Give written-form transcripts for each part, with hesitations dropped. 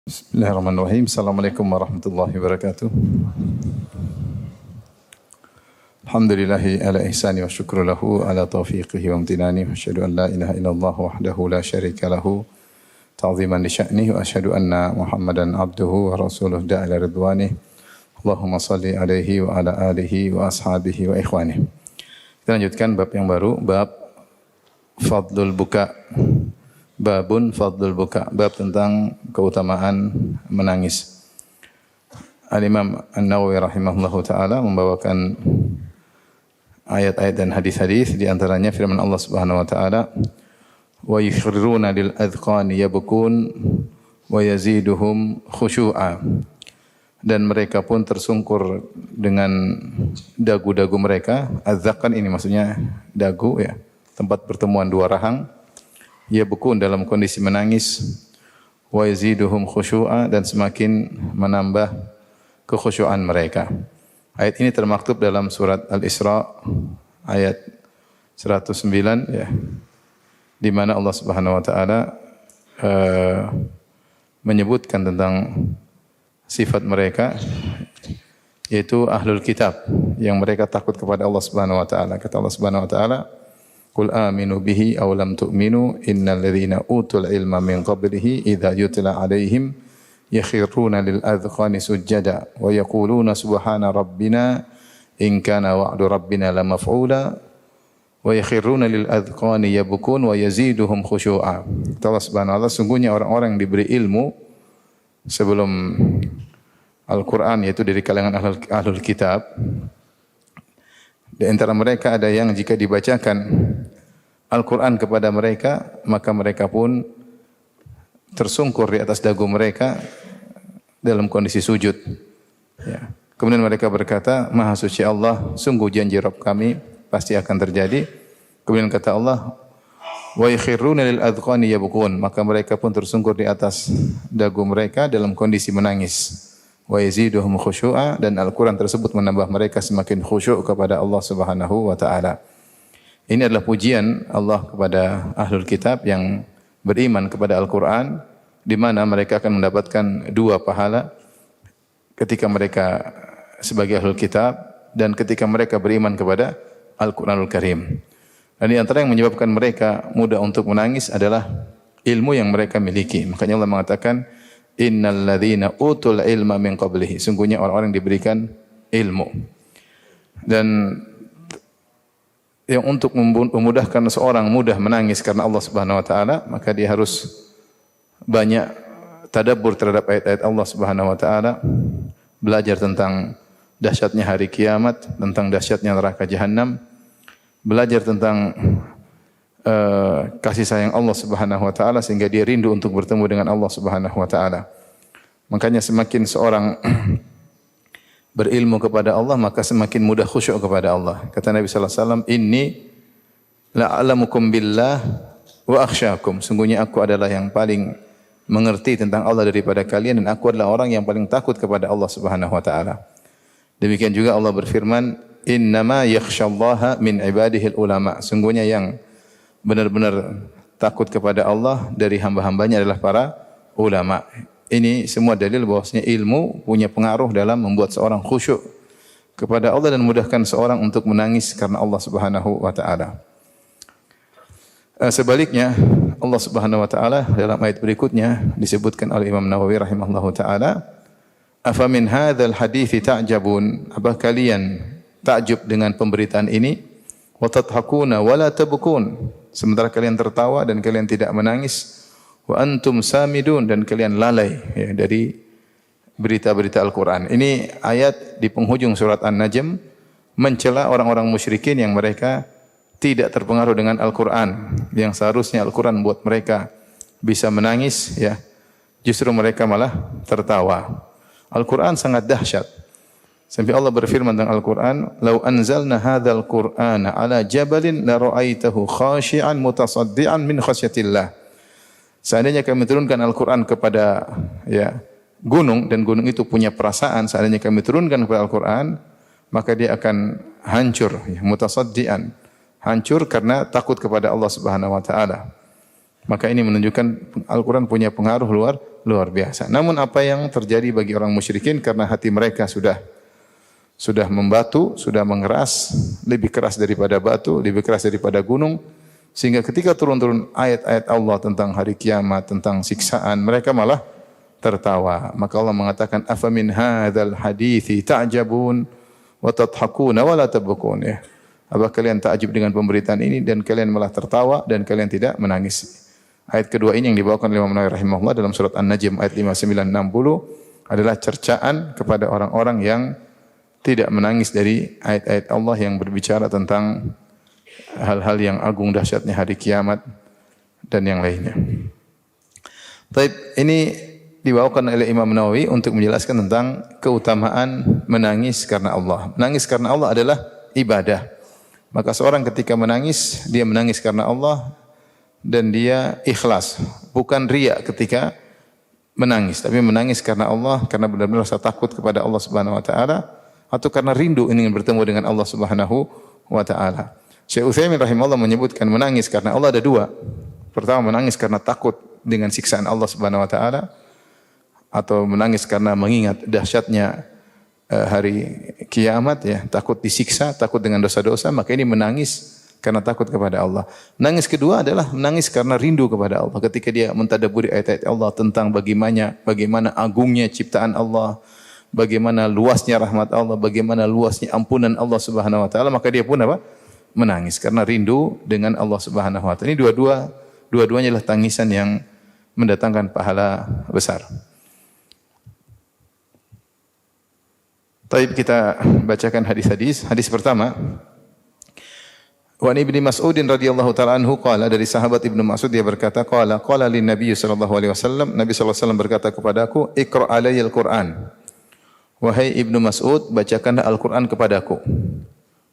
Bismillahirrahmanirrahim. Assalamualaikum warahmatullahi wabarakatuh. Alhamdulillahi ala ihsani wa syukru lahu ala taufiqihi wa amtinani wa asyhadu an la ilaha illallah wahdahu la syarika lahu ta'ziman li sya'nihi wa asyhadu anna Muhammadan abduhu wa rasuluh da'ila ridwanih. Allahumma salli alaihi wa ala alihi wa ashabihi wa ikhwanih. Kita lanjutkan bab yang baru, bab fadlul buka. Babun fadlul buka, bab tentang keutamaan menangis. Al-Imam An-Nawawi rahimahullahu taala membawakan ayat-ayat dan hadis-hadis, di antaranya firman Allah Subhanahu wa taala, "Wa yukhruna lil adqani yabkun wa yaziduhum khusyu'a." Dan mereka pun tersungkur dengan dagu-dagu mereka. Adzqan ini maksudnya dagu, ya, tempat pertemuan dua rahang. Yabkun dalam kondisi menangis, wa yaziduhum khusyu'a, dan semakin menambah kekhusyuan mereka. Ayat ini termaktub dalam surat Al-Isra ayat 109, ya, di mana Allah Subhanahu wa taala menyebutkan tentang sifat mereka, yaitu ahlul kitab, yang mereka takut kepada Allah Subhanahu wa taala. Kata Allah Subhanahu wa taala, "Qul aminu bihi aw lam tu'minu innal ladzina utul ilma min qablihi idza yutla 'alaihim yakhruna lil adqani sujada wa yaquluna subhana rabbina in kana wa'du rabbina lamaf'ula wa yakhruna lil adqani yabkun wa yaziduhum khusyu'a." Allah Subhanahu wa taala, sungguhnya orang-orang yang diberi ilmu sebelum Al-Qur'an, yaitu dari kalangan ahlul kitab, di antara mereka ada yang jika dibacakan Al-Quran kepada mereka, maka mereka pun tersungkur di atas dagu mereka dalam kondisi sujud. Ya. Kemudian mereka berkata, "Maha suci Allah, sungguh janji Rabb kami pasti akan terjadi." Kemudian kata Allah, "Wa yakhruna lil adqani yabkun." Maka mereka pun tersungkur di atas dagu mereka dalam kondisi menangis. Wa yaziduhum khusyu'a, dan Al-Quran tersebut menambah mereka semakin khusyuk kepada Allah Subhanahu wa taala. Ini adalah pujian Allah kepada ahlul kitab yang beriman kepada Al-Quran, di mana mereka akan mendapatkan dua pahala ketika mereka sebagai ahlul kitab dan ketika mereka beriman kepada Al-Quranul Karim. Dan di antara yang menyebabkan mereka mudah untuk menangis adalah ilmu yang mereka miliki. Makanya Allah mengatakan, "Innal ladzina utul ilma min qablihi." Sungguhnya orang-orang yang diberikan ilmu. Dan yang untuk memudahkan seorang mudah menangis karena Allah Subhanahu wa taala, maka dia harus banyak tadabbur terhadap ayat-ayat Allah Subhanahu wa taala, belajar tentang dahsyatnya hari kiamat, tentang dahsyatnya neraka jahanam, belajar tentang kasih sayang Allah Subhanahu wa taala sehingga dia rindu untuk bertemu dengan Allah Subhanahu wa taala. Makanya semakin seorang berilmu kepada Allah, maka semakin mudah khusyuk kepada Allah. Kata Nabi sallallahu alaihi wasallam, "Inni la'alamukum billah wa akhsyakum." Sungguhnya aku adalah yang paling mengerti tentang Allah daripada kalian, dan aku adalah orang yang paling takut kepada Allah Subhanahu wa taala. Demikian juga Allah berfirman, "Innama yakhsyallaha min ibadihil ulama." Sungguhnya yang benar-benar takut kepada Allah dari hamba-hambanya adalah para ulama. Ini semua dalil bahwasanya ilmu punya pengaruh dalam membuat seorang khusyuk kepada Allah dan memudahkan seorang untuk menangis karena Allah Subhanahu wa taala. Sebaliknya, Allah Subhanahu wa taala dalam ayat berikutnya disebutkan oleh Imam Nawawi rahimahullahu taala, "Afa min hadzal hadithi ta'jabun?" Apa kalian takjub dengan pemberitaan ini? "Wa tadhakuna wa la tabkun." Sementara kalian tertawa dan kalian tidak menangis. "Wa antum samidun." Dan kalian lalai, ya, dari berita-berita Al-Quran. Ini ayat di penghujung surat An-Najm mencela orang-orang musyrikin yang mereka tidak terpengaruh dengan Al-Quran, yang seharusnya Al-Quran buat mereka bisa menangis, ya, justru mereka malah tertawa. Al-Quran sangat dahsyat. Sampai Allah berfirman tentang Al-Quran, "Lau anzalna hadzal Qur'ana ala jabalin la ra'aitahu khashi'an mutasaddian min khasyatillah." Seandainya kami turunkan Al-Quran kepada, ya, gunung, dan gunung itu punya perasaan, seandainya kami turunkan kepada Al-Quran, maka dia akan hancur, ya, mutasaddian, hancur karena takut kepada Allah Subhanahu wa taala. Maka ini menunjukkan Al-Quran punya pengaruh luar luar biasa. Namun apa yang terjadi bagi orang musyrikin karena hati mereka sudah membatu, sudah mengeras, lebih keras daripada batu, lebih keras daripada gunung, sehingga ketika turun-turun ayat-ayat Allah tentang hari kiamat, tentang siksaan, mereka malah tertawa. Maka Allah mengatakan, "Afamin hadzal hadithi ta'jabun wa tadhakuna wa la tabkun." Ya. Apa kalian takjub dengan pemberitaan ini dan kalian malah tertawa dan kalian tidak menangis? Ayat kedua ini yang dibawakan oleh Imam Nawawi rahimahullah dalam surat An-Najm ayat 59-60 adalah cercaan kepada orang-orang yang tidak menangis dari ayat-ayat Allah yang berbicara tentang hal-hal yang agung dahsyatnya hari kiamat dan yang lainnya. Baik, ini dibawakan oleh Imam Nawawi untuk menjelaskan tentang keutamaan menangis karena Allah. Menangis karena Allah adalah ibadah. Maka seorang ketika menangis, dia menangis karena Allah dan dia ikhlas, bukan riya ketika menangis, tapi menangis karena Allah, karena benar-benar rasa takut kepada Allah Subhanahu wa taala atau karena rindu ingin bertemu dengan Allah Subhanahu wa taala. Syekh Utsaimin rahimahullah menyebutkan menangis karena Allah ada dua. Pertama, menangis karena takut dengan siksaan Allah Subhanahu wa taala atau menangis karena mengingat dahsyatnya hari kiamat, ya, takut disiksa, takut dengan dosa-dosa, maka ini menangis karena takut kepada Allah. Menangis kedua adalah menangis karena rindu kepada Allah. Ketika dia mentadabburi ayat-ayat Allah tentang bagaimana agungnya ciptaan Allah, bagaimana luasnya rahmat Allah, bagaimana luasnya ampunan Allah Subhanahu wa taala, maka dia pun apa? Menangis karena rindu dengan Allah Subhanahu wa taala. Ini dua-duanya adalah tangisan yang mendatangkan pahala besar. Baik, kita bacakan hadis-hadis. Hadis pertama, wa Ibnu Mas'ud radhiyallahu taala anhu qala, dari sahabat Ibnu Mas'ud dia berkata, qala lin Nabi sallallahu alaihi wasallam, Nabi sallallahu alaihi wasallam berkata kepadaku, "Iqra alayyal Qur'an." Wahai Ibnu Mas'ud, bacakanlah Al-Qur'an kepadaku.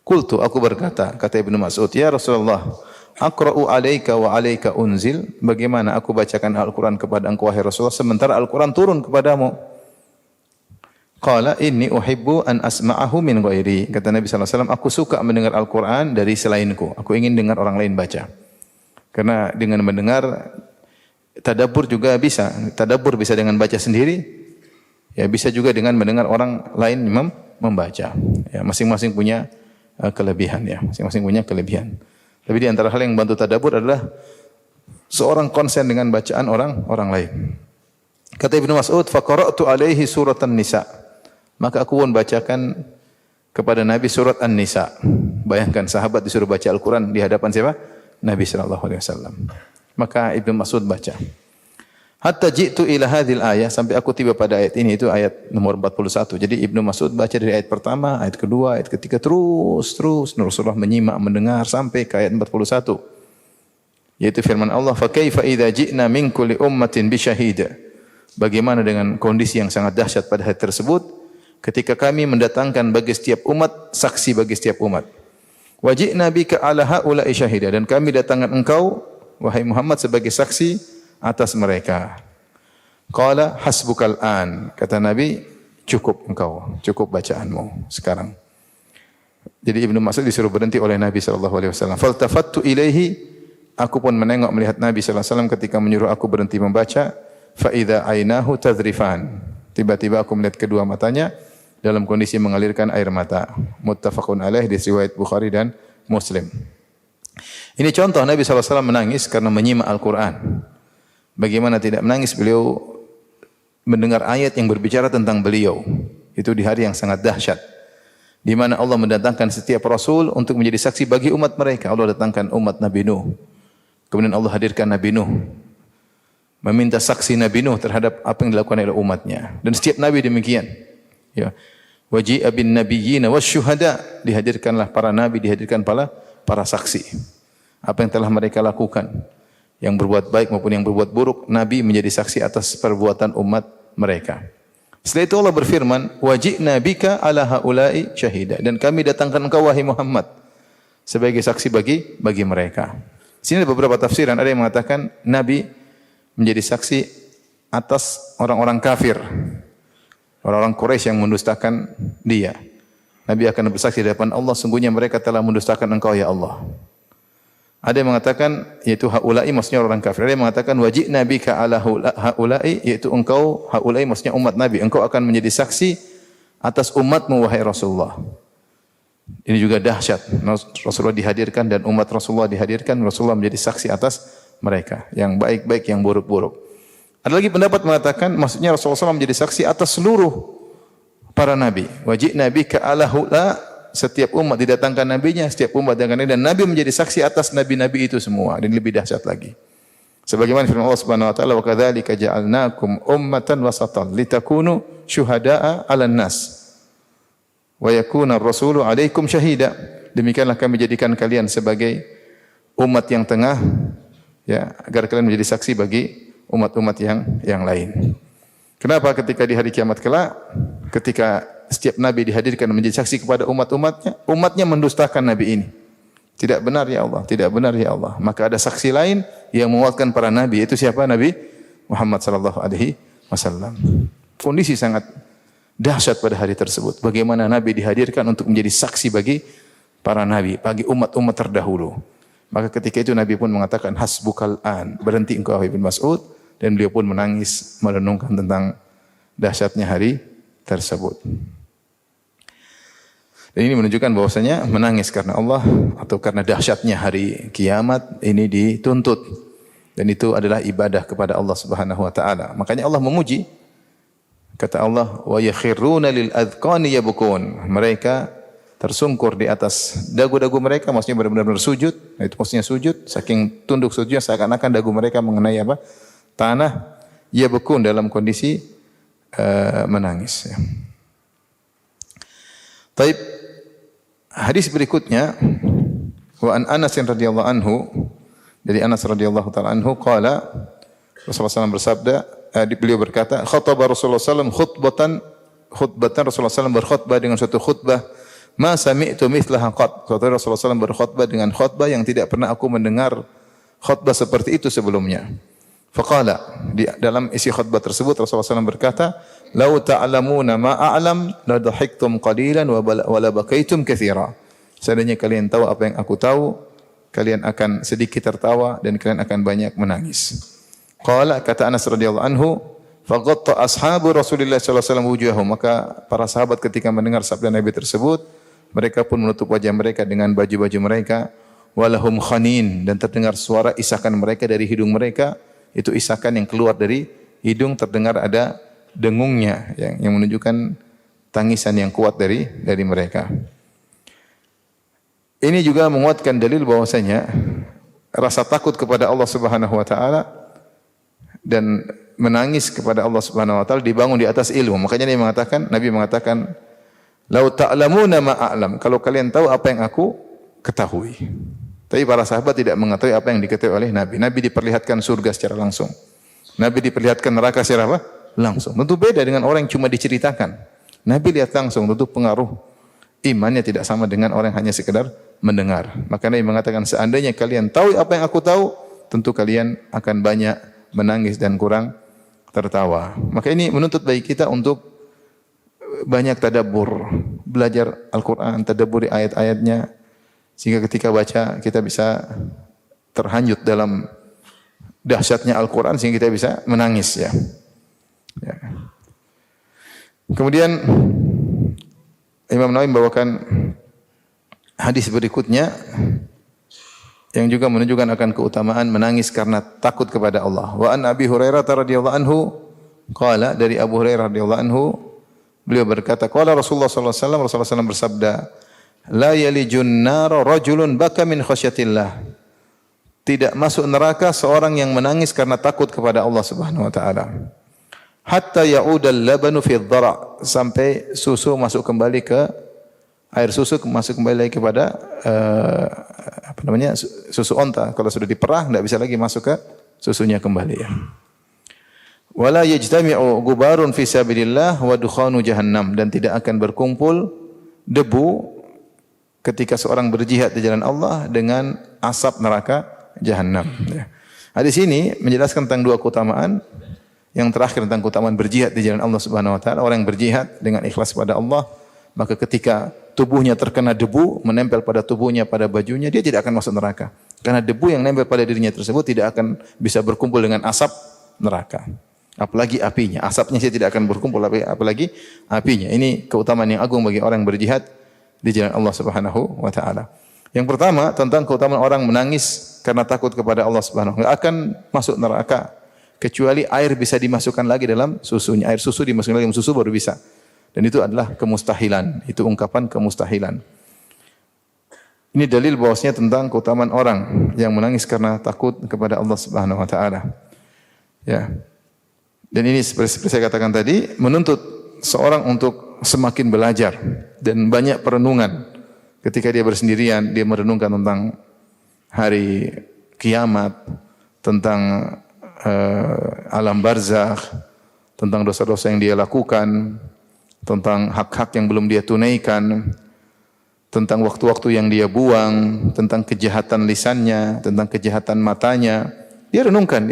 Qultu, aku berkata, kata Ibnu Mas'ud, "Ya Rasulullah, aqra'u alaika wa alaika unzil." Bagaimana aku bacakan Al-Qur'an kepada engkau wahai Rasulullah sementara Al-Qur'an turun kepadamu? Qala inni uhibbu an asma'ahu min ghairi. Kata Nabi sallallahu alaihi wasallam, aku suka mendengar Al-Qur'an dari selainku. Aku ingin dengar orang lain baca. Karena dengan mendengar tadabbur juga bisa. Tadabbur bisa dengan baca sendiri. Ya, bisa juga dengan mendengar orang lain membaca. Ya, masing-masing punya kelebihan, ya. Masing-masing punya kelebihan. Tapi di antara hal yang membantu tadabbur adalah seorang konsen dengan bacaan orang lain. Kata Ibnu Mas'ud, fa qara'tu alaihi suratan nisa. Maka aku pun bacakan kepada Nabi surat An-Nisa. Bayangkan sahabat disuruh baca Al-Quran di hadapan siapa? Nabi sallallahu alaihi wasallam. Maka Ibnu Mas'ud baca. Hatta ji'tu ila hadhil ayah, sampai aku tiba pada ayat ini, itu ayat nomor 41. Jadi Ibnu Mas'ud baca dari ayat pertama, ayat kedua, ayat ketiga, terus Rasulullah menyimak, mendengar sampai ke ayat 41. Yaitu firman Allah, "Fa kaifa idza ji'na min kulli ummatin bi syahid." Bagaimana dengan kondisi yang sangat dahsyat pada hari tersebut ketika kami mendatangkan bagi setiap umat saksi bagi setiap umat. Wa ji'na bika 'ala haula'i syahida, dan kami datangkan engkau wahai Muhammad sebagai saksi atas mereka. Qala hasbukal an, kata Nabi, cukup engkau, cukup bacaanmu sekarang. Jadi Ibnu Mas'ud disuruh berhenti oleh Nabi sallallahu alaihi wasallam. Faltafattu ilaihi, aku pun menengok melihat Nabi sallallahu alaihi wasallam ketika menyuruh aku berhenti membaca. Fa idza ainahu tadrifan, tiba-tiba aku melihat kedua matanya dalam kondisi mengalirkan air mata. Muttafaqun alaih, di riwayat Bukhari dan Muslim. Ini contoh Nabi sallallahu alaihi wasallam menangis karena menyimak Al-Qur'an. Bagaimana tidak menangis beliau mendengar ayat yang berbicara tentang beliau. Itu di hari yang sangat dahsyat, di mana Allah mendatangkan setiap rasul untuk menjadi saksi bagi umat mereka. Allah datangkan umat Nabi Nuh. Kemudian Allah hadirkan Nabi Nuh, meminta saksi Nabi Nuh terhadap apa yang dilakukan oleh umatnya. Dan setiap nabi demikian. Ya. Waji'a bin nabiyyina wasyuhada, dihadirkanlah para nabi, dihadirkan para saksi. Apa yang telah mereka lakukan, yang berbuat baik maupun yang berbuat buruk, nabi menjadi saksi atas perbuatan umat mereka. Setelah itu Allah berfirman, "Waji'na bika 'ala haula'i syahida." Dan kami datangkan engkau wahai Muhammad sebagai saksi bagi mereka. Di sini ada beberapa tafsiran. Ada yang mengatakan nabi menjadi saksi atas orang-orang kafir, orang-orang Quraisy yang mendustakan dia. Nabi akan bersaksi di hadapan Allah, sungguhnya mereka telah mendustakan engkau ya Allah. Ada yang mengatakan yaitu haula'i maksudnya orang kafir. Ada yang mengatakan wajibna bika ala haula'i yaitu engkau haula'i maksudnya umat Nabi. Engkau akan menjadi saksi atas umatmu wahai Rasulullah. Ini juga dahsyat. Rasulullah dihadirkan dan umat Rasulullah dihadirkan. Rasulullah menjadi saksi atas mereka. Yang baik-baik, yang buruk-buruk. Ada lagi pendapat mengatakan maksudnya Rasulullah SAW menjadi saksi atas seluruh para Nabi. Wajibna bika ala haula'i. Setiap umat didatangkan nabinya, setiap umat didatangkan dan nabi menjadi saksi atas nabi-nabi itu semua. Dan lebih dahsyat lagi. Sebagaimana firman Allah Subhanahu wa taala, "Wa kadzalika ja'alnakum ummatan wasatan litakunu syuhada'a 'alan nas wa yakuna ar-rasulu 'alaikum syahida." Demikianlah kami jadikan kalian sebagai umat yang tengah ya, agar kalian menjadi saksi bagi umat-umat yang lain. Kenapa ketika di hari kiamat kelak ketika setiap nabi dihadirkan menjadi saksi kepada umatnya mendustakan nabi ini. Tidak benar ya Allah, tidak benar ya Allah. Maka ada saksi lain yang menguatkan para nabi, itu siapa? Nabi Muhammad sallallahu alaihi wasallam. Kondisi sangat dahsyat pada hari tersebut. Bagaimana nabi dihadirkan untuk menjadi saksi bagi para nabi, bagi umat-umat terdahulu. Maka ketika itu nabi pun mengatakan hasbukal an, berhenti engkau wahai bin Mas'ud, dan beliau pun menangis merenungkan tentang dahsyatnya hari tersebut. Dan ini menunjukkan bahwasanya menangis karena Allah atau karena dahsyatnya hari kiamat ini dituntut. Dan itu adalah ibadah kepada Allah Subhanahu wa taala. Makanya Allah memuji. Kata Allah, "Wa yakhruna lil adqani yabkun." Mereka tersungkur di atas dagu-dagu mereka, maksudnya benar-benar sujud. Nah, itu maksudnya sujud, saking tunduk sujudnya seakan-akan dagu mereka mengenai apa? Tanah. Yabkun dalam kondisi menangis. Taib. Hadis berikutnya wa an Anas radhiyallahu anhu, dari Anas radhiyallahu taala anhu qala Rasulullah SAW bersabda, beliau berkata khataba Rasulullah SAW khutbatan Rasulullah SAW berkhutbah dengan suatu khutbah ma sami'tu mithlaha qat. Rasulullah SAW berkhutbah dengan khutbah yang tidak pernah aku mendengar khutbah seperti itu sebelumnya. Faqala, di dalam isi khutbah tersebut Rasulullah SAW berkata, "Lau ta'lamuna ma a'lam la dhahiktum qalilan wa la bakaitum katsira." Seandainya kalian tahu apa yang aku tahu, kalian akan sedikit tertawa dan kalian akan banyak menangis. Qala, kata Anas radhiyallahu anhu, faghatta ashabu Rasulillah sallallahu alaihi wasallam wujuhahum. Maka para sahabat ketika mendengar sabda Nabi tersebut, mereka pun menutup wajah mereka dengan baju-baju mereka. Walahum khanin, dan terdengar suara isakan mereka dari hidung mereka. Itu isakan yang keluar dari hidung, terdengar ada dengungnya yang menunjukkan tangisan yang kuat dari mereka. Ini juga menguatkan dalil bahwasanya rasa takut kepada Allah Subhanahu wa taala dan menangis kepada Allah Subhanahu wa taala dibangun di atas ilmu. Makanya Nabi mengatakan, "Lau ta'lamuna ma a'lam." Kalau kalian tahu apa yang aku ketahui. Tapi para sahabat tidak mengetahui apa yang diketahui oleh Nabi. Nabi diperlihatkan surga secara langsung. Nabi diperlihatkan neraka secara apa? Langsung. Tentu beda dengan orang yang cuma diceritakan. Nabi lihat langsung, tentu pengaruh imannya tidak sama dengan orang yang hanya sekedar mendengar. Maka Nabi mengatakan, seandainya kalian tahu apa yang aku tahu, tentu kalian akan banyak menangis dan kurang tertawa. Maka ini menuntut bagi kita untuk banyak tadabbur, belajar Al-Quran, tadabburi ayat-ayatnya, sehingga ketika baca kita bisa terhanyut dalam dahsyatnya Al-Quran sehingga kita bisa menangis ya. Kemudian Imam Nawawi membawakan hadis berikutnya yang juga menunjukkan akan keutamaan menangis karena takut kepada Allah. Wa an Abi Hurairah radhiyallahu anhu qala, dari Abu Hurairah radhiyallahu anhu beliau berkata, qala Rasulullah sallallahu alaihi wasallam, Rasulullah SAW bersabda, la yalijun nara rajulun baka min khasyatillah. Tidak masuk neraka seorang yang menangis karena takut kepada Allah Subhanahu wa taala. Hatta ya'udal labanu fi dhara, sampai susu masuk kembali ke air susu masuk kembali lagi kepada susu onta. Kalau sudah diperah tidak bisa lagi masuk ke susunya kembali ya. Wala yajtami'u gubarun fi sabilillah wa dukhanu jahannam, dan tidak akan berkumpul debu ketika seorang berjihad di jalan Allah dengan asap neraka jahanam. Hadis ini menjelaskan tentang dua keutamaan. Yang terakhir tentang keutamaan berjihad di jalan Allah Subhanahu wa taala. Orang yang berjihad dengan ikhlas kepada Allah, maka ketika tubuhnya terkena debu, menempel pada tubuhnya, pada bajunya, dia tidak akan masuk neraka. Karena debu yang nempel pada dirinya tersebut tidak akan bisa berkumpul dengan asap neraka. Apalagi apinya. Asapnya sih tidak akan berkumpul, apalagi apinya. Ini keutamaan yang agung bagi orang yang berjihad di jalan Allah Subhanahu wa taala. Yang pertama tentang keutamaan orang menangis karena takut kepada Allah Subhanahu wa taala. Enggak akan masuk neraka kecuali air bisa dimasukkan lagi dalam susunya. Air susu dimasukkan lagi dalam susu baru bisa. Dan itu adalah kemustahilan. Itu ungkapan kemustahilan. Ini dalil bahwasanya tentang keutamaan orang yang menangis karena takut kepada Allah Subhanahu wa taala. Ya. Dan ini seperti saya katakan tadi, menuntut seorang untuk semakin belajar dan banyak perenungan. Ketika dia bersendirian, dia merenungkan tentang hari kiamat, tentang alam barzakh, tentang dosa-dosa yang dia lakukan, tentang hak-hak yang belum dia tunaikan, tentang waktu-waktu yang dia buang, tentang kejahatan lisannya, tentang kejahatan matanya. Dia renungkan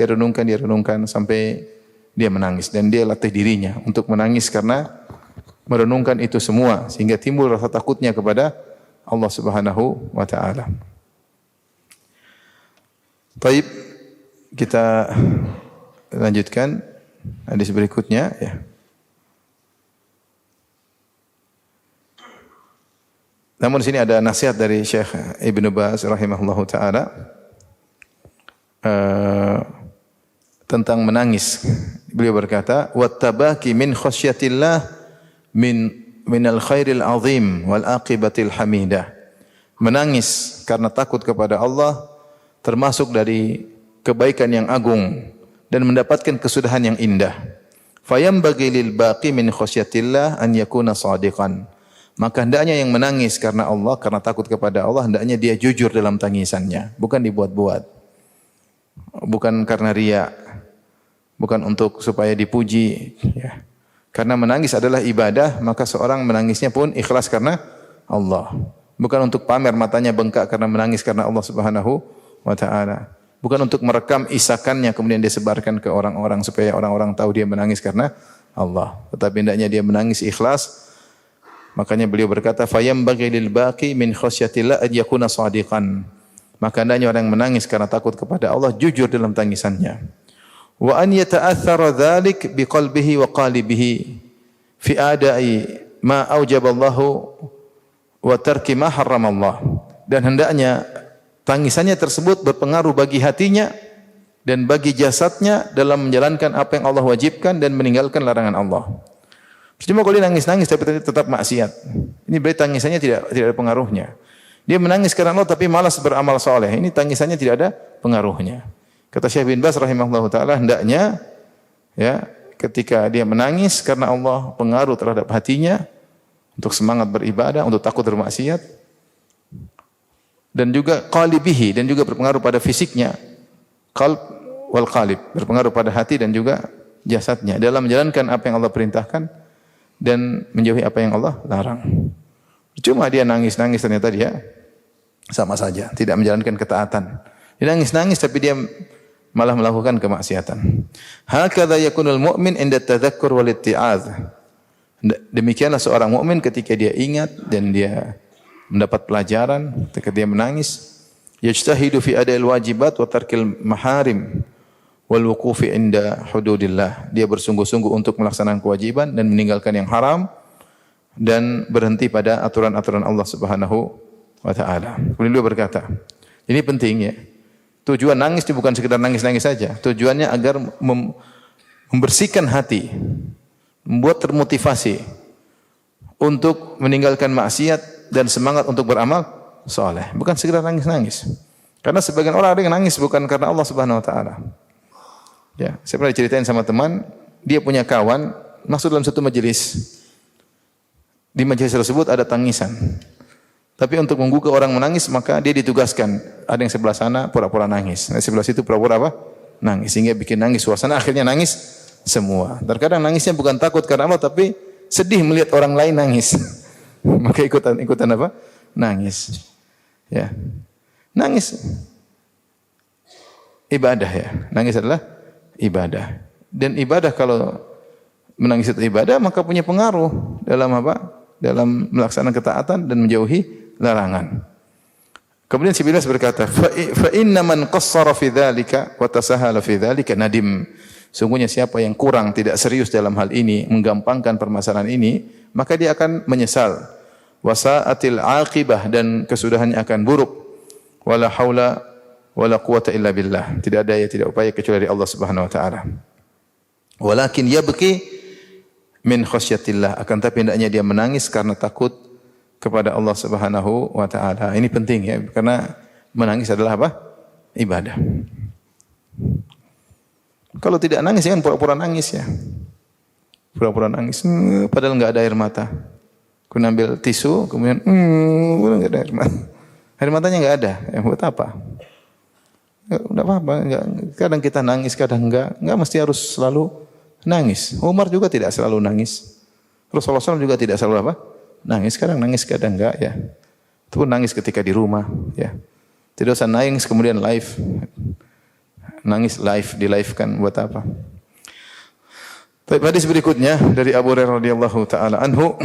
sampai dia menangis. Dan dia latih dirinya untuk menangis karena merenungkan itu semua. Sehingga timbul rasa takutnya kepada Allah Subhanahu wa ta'ala. Baik, kita lanjutkan hadis berikutnya. Ya. Namun di sini ada nasihat dari Syekh Ibnu Baz rahimahullahu taala tentang menangis. Beliau berkata, "Wattabaki min khasyatillah minal khairil azim wal aqibatil hamidah." Menangis karena takut kepada Allah termasuk dari kebaikan yang agung dan mendapatkan kesudahan yang indah. Fayambaghi lil baqi min khasyatillah an yakuna shadiqan. Maka hendaknya yang menangis karena Allah, karena takut kepada Allah, hendaknya dia jujur dalam tangisannya, bukan dibuat-buat. Bukan karena riya, bukan untuk supaya dipuji. Ya. Karena menangis adalah ibadah, maka seorang menangisnya pun ikhlas karena Allah. Bukan untuk pamer matanya bengkak karena menangis karena Allah Subhanahu wa ta'ala. Bukan untuk merekam isakannya kemudian dia sebarkan ke orang-orang supaya orang-orang tahu dia menangis karena Allah. Tetapi hendaknya dia menangis ikhlas. Makanya beliau berkata, "Fayambaghi lil baqi min khasyatillah an yakuna shadiqan." Maka hendaknya orang yang menangis karena takut kepada Allah jujur dalam tangisannya. Wa an yata'aththara dzalik biqalbihi wa qalibihi fi ada'i ma aujaballahu wa tarki ma harramallah. Dan hendaknya tangisannya tersebut berpengaruh bagi hatinya dan bagi jasadnya dalam menjalankan apa yang Allah wajibkan dan meninggalkan larangan Allah. Cuma kalau dia nangis-nangis tapi tetap maksiat. Ini berarti tangisannya tidak ada pengaruhnya. Dia menangis karena Allah tapi malas beramal soleh. Ini tangisannya tidak ada pengaruhnya. Kata Syekh bin Baz rahimahullah ta'ala, hendaknya ya ketika dia menangis karena Allah pengaruh terhadap hatinya untuk semangat beribadah, untuk takut bermaksiat. Dan juga qalibihi, dan juga berpengaruh pada fisiknya. Qalb wal qalib, berpengaruh pada hati dan juga jasadnya dalam menjalankan apa yang Allah perintahkan dan menjauhi apa yang Allah larang. Cuma dia nangis-nangis ternyata dia sama saja, tidak menjalankan ketaatan. Dia nangis-nangis tapi dia malah melakukan kemaksiatan. Hakadha yakunul mu'min inda tadhakkur wal itti'adz. Demikianlah seorang mukmin ketika dia ingat dan dia mendapat pelajaran, ketika dia menangis, yajtahidu fi ada'il wajibat wa tarkil maharim wal wuqufi inda hududillah. Dia bersungguh-sungguh untuk melaksanakan kewajiban dan meninggalkan yang haram dan berhenti pada aturan-aturan Allah Subhanahu wa taala. Kemudian beliau berkata, ini penting ya. Tujuan nangis itu bukan sekedar nangis-nangis saja. Tujuannya agar membersihkan hati, membuat termotivasi untuk meninggalkan maksiat dan semangat untuk beramal saleh. Bukan sekedar nangis-nangis. Karena sebagian orang ada yang nangis bukan karena Allah Subhanahu wa taala. Ya, saya pernah diceritain sama teman, dia punya kawan masuk dalam satu majelis. Di majelis tersebut ada tangisan. Tapi untuk menggugah orang menangis, maka dia ditugaskan. Ada yang sebelah sana pura-pura nangis. Nah, sebelah situ pura-pura apa? Nangis. Sehingga bikin nangis. Suasana akhirnya nangis semua. Terkadang nangisnya bukan takut karena Allah, tapi sedih melihat orang lain nangis. Maka ikutan apa? Nangis. Ya. Nangis. Ibadah ya. Nangis adalah ibadah. Dan ibadah kalau menangis itu ibadah, maka punya pengaruh dalam apa? Dalam melaksanakan ketaatan dan menjauhi larangan. Kemudian si Bilas berkata, fa inna man qassara fi dzalika wa tasahala fi dzalika nadim. Sungguhnya siapa yang kurang tidak serius dalam hal ini, menggampangkan permasalahan ini, maka dia akan menyesal. Wasa'atil aqibah, dan kesudahannya akan buruk. Wala haula wala quwata illa billah. Tidak daya tidak upaya kecuali dari Allah Subhanahu wa taala. Walakin yabki min khasyatillah, akan tapi hendaknya dia menangis karena takut kepada Allah Subhanahu wa taala. Ini penting ya, karena menangis adalah apa? Ibadah. Kalau tidak nangis ya kan pura-pura nangis ya. Pura-pura nangis padahal enggak ada air mata. Kemudian ambil tisu, kemudian enggak ada air mata. Air matanya enggak ada. Ya buat apa? Enggak apa-apa, enggak. Kadang kita nangis, kadang enggak mesti harus selalu nangis. Umar juga tidak selalu nangis. Rasulullah SAW juga tidak selalu apa? Nangis, kadang nangis, kadang enggak ya. Itu pun nangis ketika di rumah ya. Tidak usah nangis kemudian live. Nangis live, di-live-kan buat apa? Baik, hadis berikutnya dari Abu Hurairah radhiyallahu taala anhu.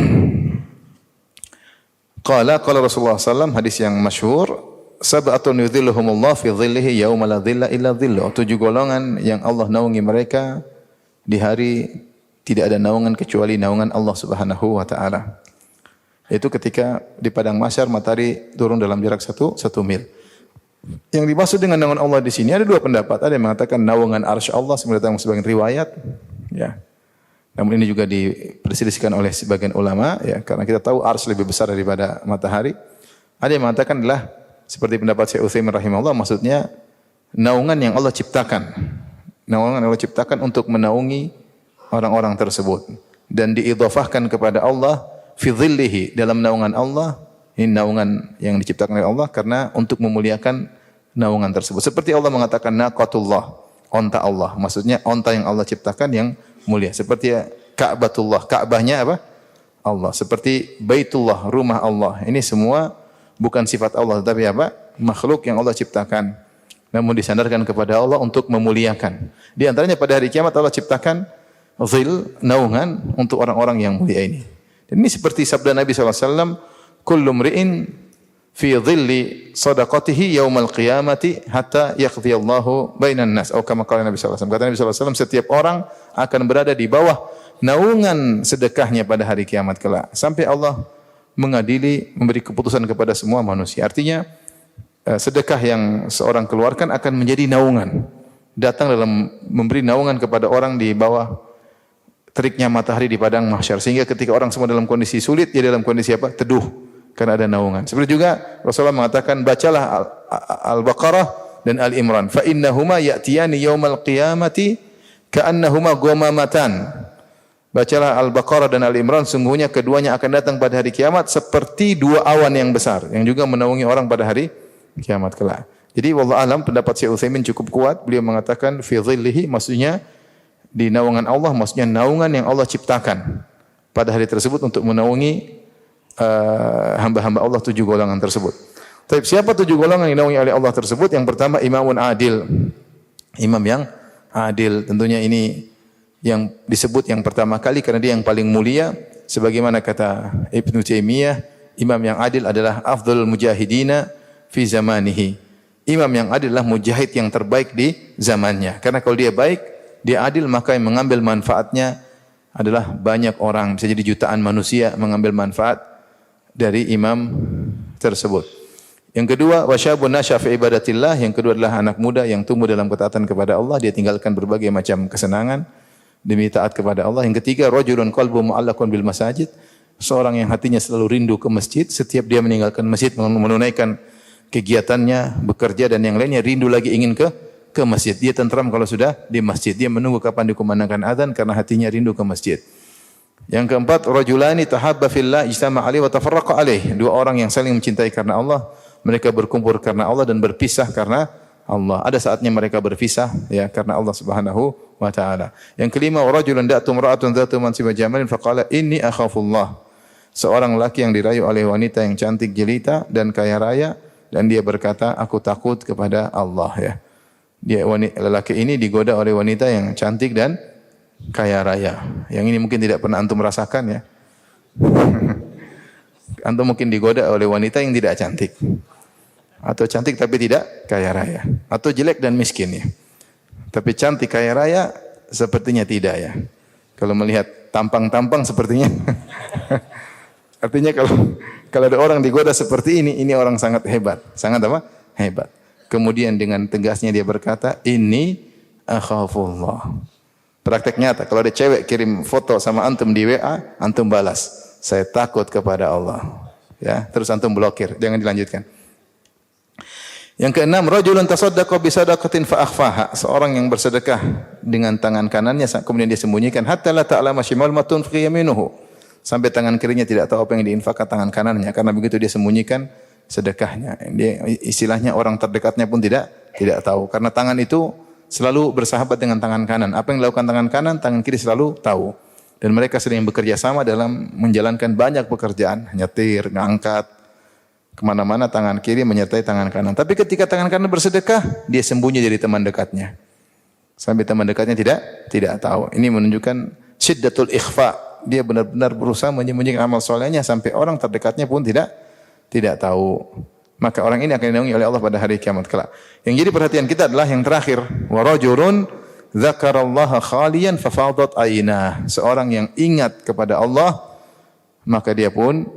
Qala Rasulullah sallallahu, hadis yang masyhur, sab'atun yudhilluhumullah fi dhillihi yauma la dhilla illa dhilluh. 7 golongan yang Allah naungi mereka di hari tidak ada naungan kecuali naungan Allah Subhanahu wa taala. Itu ketika di padang mahsyar matahari turun dalam jarak 1 mil. Yang dimaksud dengan naungan Allah di sini ada 2 pendapat. Ada yang mengatakan naungan arsy Allah sebagai riwayat, ya. Namun ini juga diperselisihkan oleh sebagian ulama, ya, karena kita tahu arsy lebih besar daripada matahari. Ada yang mengatakan adalah seperti pendapat Syekh Utsaimin rahimahullah, maksudnya naungan yang Allah ciptakan. Naungan yang Allah ciptakan untuk menaungi orang-orang tersebut dan diidhafahkan kepada Allah fi dhillihi, dalam naungan Allah. Ini naungan yang diciptakan oleh Allah karena untuk memuliakan naungan tersebut. Seperti Allah mengatakan naqatullah, onta Allah. Maksudnya onta yang Allah ciptakan yang mulia. Seperti Ka'batullah, Ka'bahnya apa? Allah. Seperti Baitullah, rumah Allah. Ini semua bukan sifat Allah, tetapi apa? Makhluk yang Allah ciptakan. Namun disandarkan kepada Allah untuk memuliakan. Di antaranya pada hari kiamat Allah ciptakan zil, naungan untuk orang-orang yang mulia ini. Dan ini seperti sabda Nabi SAW, kullu mri'in fi dhilli sadaqatihi yaumal qiyamati hatta yaqdiyallahu bainan nas. Atau kama qala Nabi sallallahu alaihi wasallam. Kata Nabi sallallahu alaihi wasallam, setiap orang akan berada di bawah naungan sedekahnya pada hari kiamat kelak sampai Allah mengadili, memberi keputusan kepada semua manusia. Artinya sedekah yang seorang keluarkan akan menjadi naungan. Datang dalam memberi naungan kepada orang di bawah teriknya matahari di padang mahsyar, sehingga ketika orang semua dalam kondisi sulit, dia dalam kondisi apa? Teduh. Karena ada naungan. Seperti juga Rasulullah mengatakan, bacalah Al-Baqarah dan Al-Imran. Fa innahuma ya'tiyani yaumal qiyamati ka'annahuma ghamamatan. Bacalah Al-Baqarah dan Al-Imran, sungguhnya keduanya akan datang pada hari kiamat seperti 2 awan yang besar yang juga menaungi orang pada hari kiamat kelak. Jadi wallahu alam, pendapat Syekh Utsaimin cukup kuat. Beliau mengatakan fi dhillihi, maksudnya di naungan Allah, maksudnya naungan yang Allah ciptakan pada hari tersebut untuk menaungi hamba-hamba Allah 7 golongan tersebut. Tapi siapa 7 golongan yang dinaungi oleh Allah tersebut? Yang pertama imamun adil. Imam yang adil. Tentunya ini yang disebut yang pertama kali karena dia yang paling mulia. Sebagaimana kata Ibnu Taimiyah, imam yang adil adalah afdhalul mujahidina fi zamanihi. Imam yang adil adalah mujahid yang terbaik di zamannya. Karena kalau dia baik, dia adil, maka yang mengambil manfaatnya adalah banyak orang. Bisa jadi jutaan manusia mengambil manfaat dari imam tersebut. Yang kedua, wasyabun nasya fi ibadatillah. Yang kedua adalah anak muda yang tumbuh dalam ketaatan kepada Allah. Dia tinggalkan berbagai macam kesenangan demi taat kepada Allah. Yang ketiga, rajulun qalbu mu'allaqun bil masajid. Seorang yang hatinya selalu rindu ke masjid. Setiap dia meninggalkan masjid, menunaikan kegiatannya, bekerja dan yang lainnya, rindu lagi ingin ke masjid. Dia tentram kalau sudah di masjid. Dia menunggu kapan dikumandangkan azan karena hatinya rindu ke masjid. Yang keempat, rajulani tahabba fillah ijtama'a alaihi wa tafarraqa alaihi. 2 orang yang saling mencintai karena Allah, mereka berkumpul karena Allah dan berpisah karena Allah. Ada saatnya mereka berpisah ya karena Allah Subhanahu wa taala. Yang kelima, rajulun da'tu imra'atun dzatu mansibin jamalin faqala inni akhafullah. Seorang laki yang dirayu oleh wanita yang cantik jelita dan kaya raya dan dia berkata, aku takut kepada Allah ya. Lelaki ini digoda oleh wanita yang cantik dan kaya raya. Yang ini mungkin tidak pernah antum merasakan ya. Antum mungkin digoda oleh wanita yang tidak cantik. Atau cantik tapi tidak kaya raya. Atau jelek dan miskin ya. Tapi cantik kaya raya sepertinya tidak ya. Kalau melihat tampang-tampang sepertinya. Artinya kalau ada orang digoda seperti ini orang sangat hebat. Sangat apa? Hebat. Kemudian dengan tegasnya dia berkata, "Ini akhafullah." Praktek nyata. Kalau ada cewek kirim foto sama antum di WA, antum balas, "Saya takut kepada Allah." Ya, terus antum blokir, jangan dilanjutkan. Yang keenam, rajulun tasaddaqa bi sadaqatin fa akhfaha. Seorang yang bersedekah dengan tangan kanannya kemudian dia sembunyikan hatta la ta'lama shimal ma tunfi yaminuhu. Sampai tangan kirinya tidak tahu apa yang diinfakkan tangan kanannya karena begitu dia sembunyikan sedekahnya. Dia istilahnya orang terdekatnya pun tidak tahu karena tangan itu selalu bersahabat dengan tangan kanan. Apa yang dilakukan tangan kanan, tangan kiri selalu tahu. Dan mereka sering bekerja sama dalam menjalankan banyak pekerjaan, nyetir, ngangkat, kemana-mana tangan kiri menyertai tangan kanan. Tapi ketika tangan kanan bersedekah, dia sembunyi dari teman dekatnya. Sampai teman dekatnya tidak tahu. Ini menunjukkan syiddatul ikhfa. Dia benar-benar berusaha menyembunyikan amal solehnya sampai orang terdekatnya pun tidak tahu. Maka orang ini akan dinaungi oleh Allah pada hari kiamat kelak. Yang jadi perhatian kita adalah yang terakhir. Wa rajulun dzakarallaha khaliyan fafadat aynah. Seorang yang ingat kepada Allah maka dia pun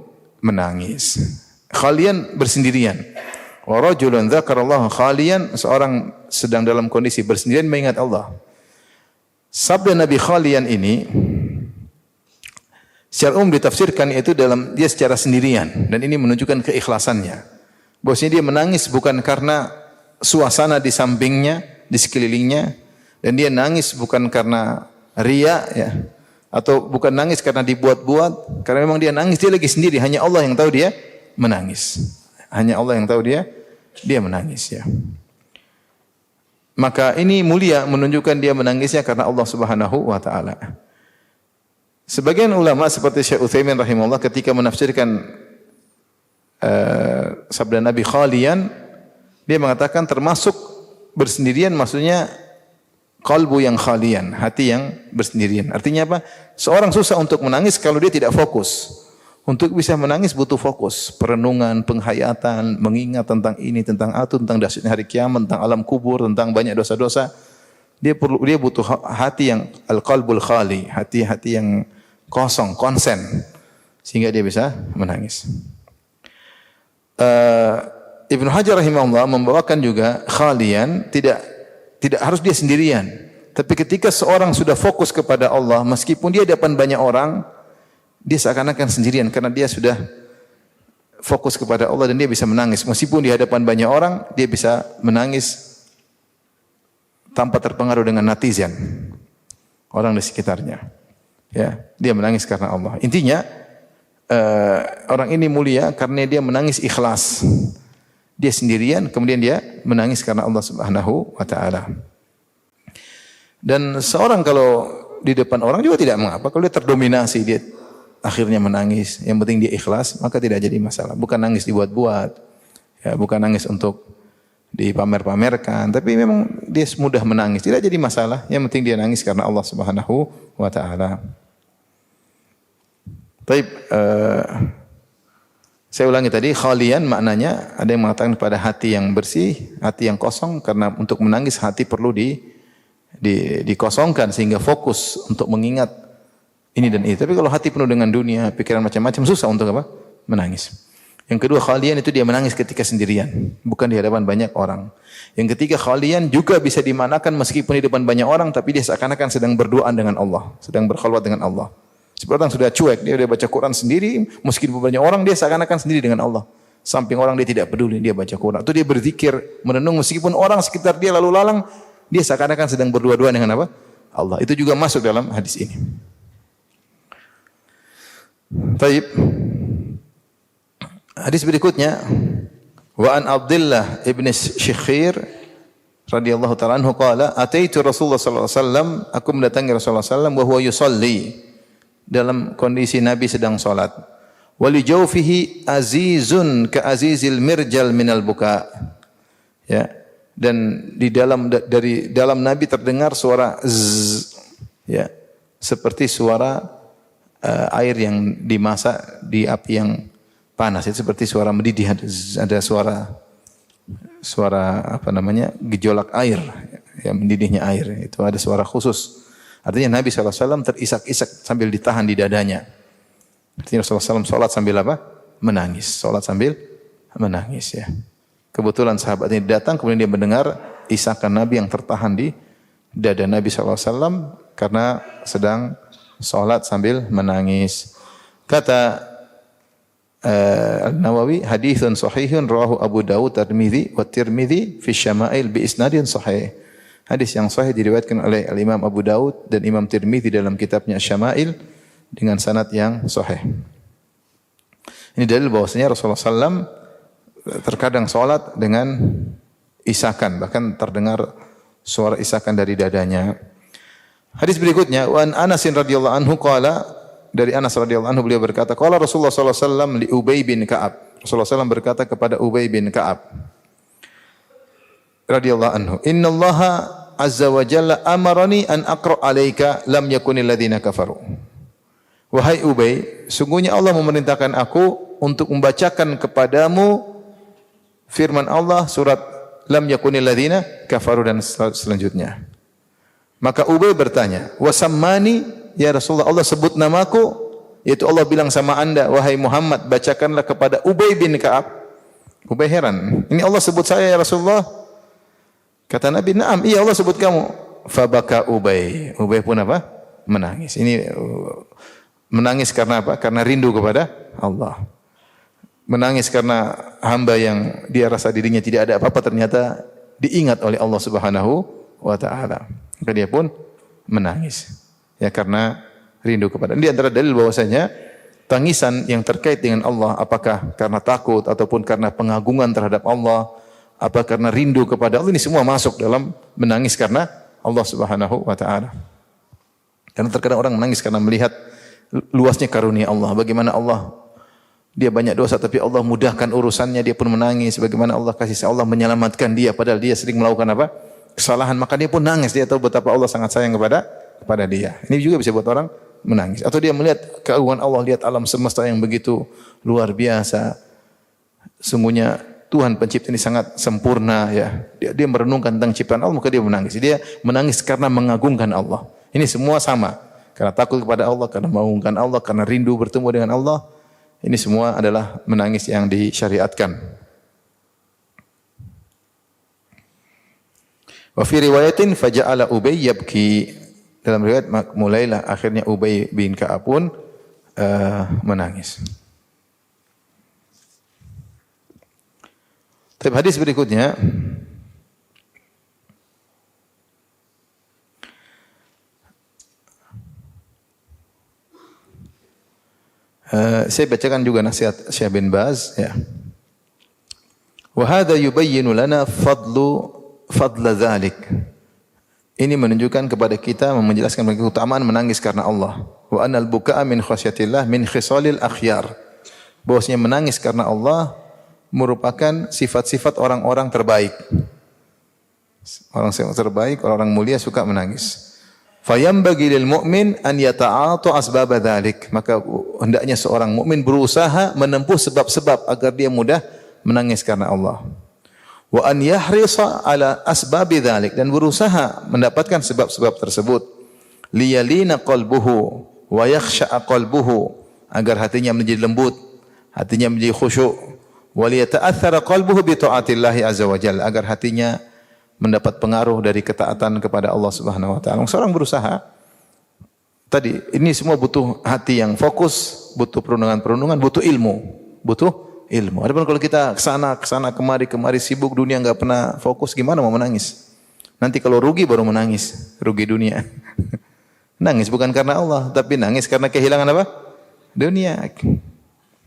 menangis. Khalian bersendirian. Wa rajulun dzakarallaha khaliyan, seorang sedang dalam kondisi bersendirian mengingat Allah. Sabda Nabi khalian ini secara umum ditafsirkan itu dalam dia secara sendirian dan ini menunjukkan keikhlasannya. Bahwasanya dia menangis bukan karena suasana di sampingnya, di sekelilingnya, dan dia nangis bukan karena riya ya, atau bukan nangis karena dibuat-buat, karena memang dia nangis dia lagi sendiri, hanya Allah yang tahu dia menangis. Hanya Allah yang tahu dia menangis ya. Maka ini mulia menunjukkan dia menangisnya karena Allah Subhanahu wa taala. Sebagian ulama seperti Syekh Utsaimin rahimahullah ketika menafsirkan sabda Nabi khalian, dia mengatakan termasuk bersendirian maksudnya qalbu yang khalian, hati yang bersendirian. Artinya apa? Seorang susah untuk menangis kalau dia tidak fokus. Untuk bisa menangis butuh fokus, perenungan, penghayatan, mengingat tentang ini, tentang itu, tentang dahsyatnya hari kiamat, tentang alam kubur, tentang banyak dosa-dosa. Dia butuh hati yang al-qalbul khali, hati yang kosong, konsen, sehingga dia bisa menangis. Ibnu Hajar rahimahullah membawakan juga khalian tidak harus dia sendirian. Tapi ketika seorang sudah fokus kepada Allah, meskipun dia di depan banyak orang, dia seakan-akan sendirian karena dia sudah fokus kepada Allah dan dia bisa menangis. Meskipun di hadapan banyak orang, dia bisa menangis tanpa terpengaruh dengan netizen, orang di sekitarnya. Ya, dia menangis karena Allah. Intinya orang ini mulia karena dia menangis ikhlas. Dia sendirian, kemudian dia menangis karena Allah Subhanahu wa taala. Dan seorang kalau di depan orang juga tidak mengapa. Kalau dia terdominasi, dia akhirnya menangis. Yang penting dia ikhlas, maka tidak jadi masalah. Bukan nangis dibuat-buat, ya, bukan nangis untuk dipamer-pamerkan. Tapi memang dia mudah menangis, tidak jadi masalah. Yang penting dia nangis karena Allah Subhanahu wa taala. Baik, saya ulangi tadi, khalian maknanya ada yang mengatakan pada hati yang bersih, hati yang kosong, karena untuk menangis hati perlu dikosongkan sehingga fokus untuk mengingat ini dan itu. Tapi kalau hati penuh dengan dunia, pikiran macam-macam, susah untuk apa? Menangis. Yang kedua, khalian itu dia menangis ketika sendirian, bukan di hadapan banyak orang. Yang ketiga, khalian juga bisa dimanakan meskipun di depan banyak orang, tapi dia seakan-akan sedang berdoa dengan Allah, sedang berkhalwat dengan Allah. Seperti orang sudah cuek, dia baca Quran sendiri, meskipun banyak orang, dia seakan-akan sendiri dengan Allah. Samping orang dia tidak peduli, dia baca Quran. Itu dia berzikir, merenung, meskipun orang sekitar dia lalu lalang, dia seakan-akan sedang berdua-dua dengan apa? Allah. Itu juga masuk dalam hadis ini. Baik. Hadis berikutnya, wa an Abdullah ibn Syikhir radhiyallahu ta'ala anhu qala, ataitu Rasulullah sallallahu alaihi wasallam, aku mendatangi Rasulullah sallallahu alaihi wasallam wa huwa yusalli, dalam kondisi Nabi sedang salat. Wali jawfihi azizun ka azizil mirjal minal buka. Ya. Dan di dalam Nabi terdengar suara zzz, ya, seperti suara air yang dimasak di api yang panas. Itu seperti suara mendidih, ada suara suara apa namanya? Gejolak air, ya mendidihnya air. Itu ada suara khusus. Artinya Nabi SAW terisak-isak sambil ditahan di dadanya. Artinya Rasulullah SAW sholat sambil apa? Menangis. Sholat sambil menangis ya. Kebetulan sahabat ini datang kemudian dia mendengar isakan Nabi yang tertahan di dada Nabi SAW karena sedang sholat sambil menangis. Kata Al-Nawawi, hadithun sahihun rawahu Abu Dawud Tirmidzi wa Tirmidzi fi Syama'il bi isnadin sahih. Hadis yang sahih diriwayatkan oleh Al-Imam Abu Dawud dan Imam Tirmidzi dalam kitabnya Syama'il dengan sanad yang sahih. Ini dalil bahwasanya Rasulullah SAW terkadang salat dengan isakan, bahkan terdengar suara isakan dari dadanya. Hadis berikutnya, wa an Anas radhiyallahu anhu qala, dari Anas radhiyallahu anhu beliau berkata, qala Rasulullah sallallahu alaihi wasallam li Ubay bin Ka'ab. Rasulullah SAW berkata kepada Ubay bin Ka'ab radhiyallahu anhu, "Innallaha azza wa jalla amarani an aqra alayka lam yakunil ladzina kafaru." Wahai Ubay, sungguhnya Allah memerintahkan aku untuk membacakan kepadamu firman Allah surat lam yakunil ladzina kafaru dan selanjutnya. Maka Ubay bertanya, "Wasammani ya Rasulullah, Allah sebut namaku?" Yaitu Allah bilang sama anda, "Wahai Muhammad, bacakanlah kepada Ubay bin Ka'ab." Ubay heran, "Ini Allah sebut saya ya Rasulullah?" Kata Nabi, "Na'am, iya Allah sebut kamu." Fabaka Ubay. Ubay pun apa? Menangis. Ini menangis karena apa? Karena rindu kepada Allah. Menangis karena hamba yang dia rasa dirinya tidak ada apa-apa ternyata diingat oleh Allah Subhanahu wa taala. Maka dia pun menangis. Ya karena rindu kepada. Ini antara dalil bahwasanya tangisan yang terkait dengan Allah apakah karena takut ataupun karena pengagungan terhadap Allah, apa karena rindu kepada Allah, ini semua masuk dalam menangis karena Allah Subhanahu wa taala. Karena terkadang orang menangis karena melihat luasnya karunia Allah, bagaimana Allah dia banyak dosa tapi Allah mudahkan urusannya, dia pun menangis, bagaimana Allah kasih sayang, Allah menyelamatkan dia padahal dia sering melakukan apa? Kesalahan, maka dia pun nangis, dia tahu betapa Allah sangat sayang kepada dia. Ini juga bisa buat orang menangis. Atau dia melihat keagungan Allah, lihat alam semesta yang begitu luar biasa. Sungguhnya Tuhan pencipta ini sangat sempurna ya. Dia merenungkan tentang ciptaan Allah, maka dia menangis. Dia menangis karena mengagungkan Allah. Ini semua sama. Karena takut kepada Allah, karena mengagungkan Allah, karena rindu bertemu dengan Allah. Ini semua adalah menangis yang disyariatkan. Wa fi riwayatin faja'ala Ubay yabki. Dalam riwayat mulailah akhirnya Ubay bin Ka'ab pun menangis. Tapi hadis berikutnya saya bacakan juga nasihat Syekh bin Baz ya. Wa hadza yubayyinu lana fadla dzalik. Ini menunjukkan kepada kita, menjelaskan keutamaan menangis karena Allah. Wa anal buka'a min khasyatillah min khisalil akhyar. Bahwasanya menangis karena Allah merupakan sifat-sifat orang-orang terbaik. Orang terbaik, orang mulia suka menangis. Fayambagi lil mu'min an yata'atu asbab dzalik. Maka hendaknya seorang mukmin berusaha menempuh sebab-sebab agar dia mudah menangis karena Allah. Wa an yahrisa ala asbabi dzalik, dan berusaha mendapatkan sebab-sebab tersebut. Liyalina qalbuhu wa yakhsha'a qalbuhu, agar hatinya menjadi lembut, hatinya menjadi khusyuk. Wa liyata'aththara qalbuhu bi ta'atillahi azza wa jalla, agar hatinya mendapat pengaruh dari ketaatan kepada Allah Subhanahu wa taala. Seorang berusaha. Tadi ini semua butuh hati yang fokus, butuh perundungan-perundungan, butuh ilmu, ilmu. Adapun kalau kita kesana kemari sibuk dunia enggak pernah fokus, gimana mau menangis? Nanti kalau rugi baru menangis, rugi dunia. Nangis bukan karena Allah, tapi nangis karena kehilangan apa? Dunia.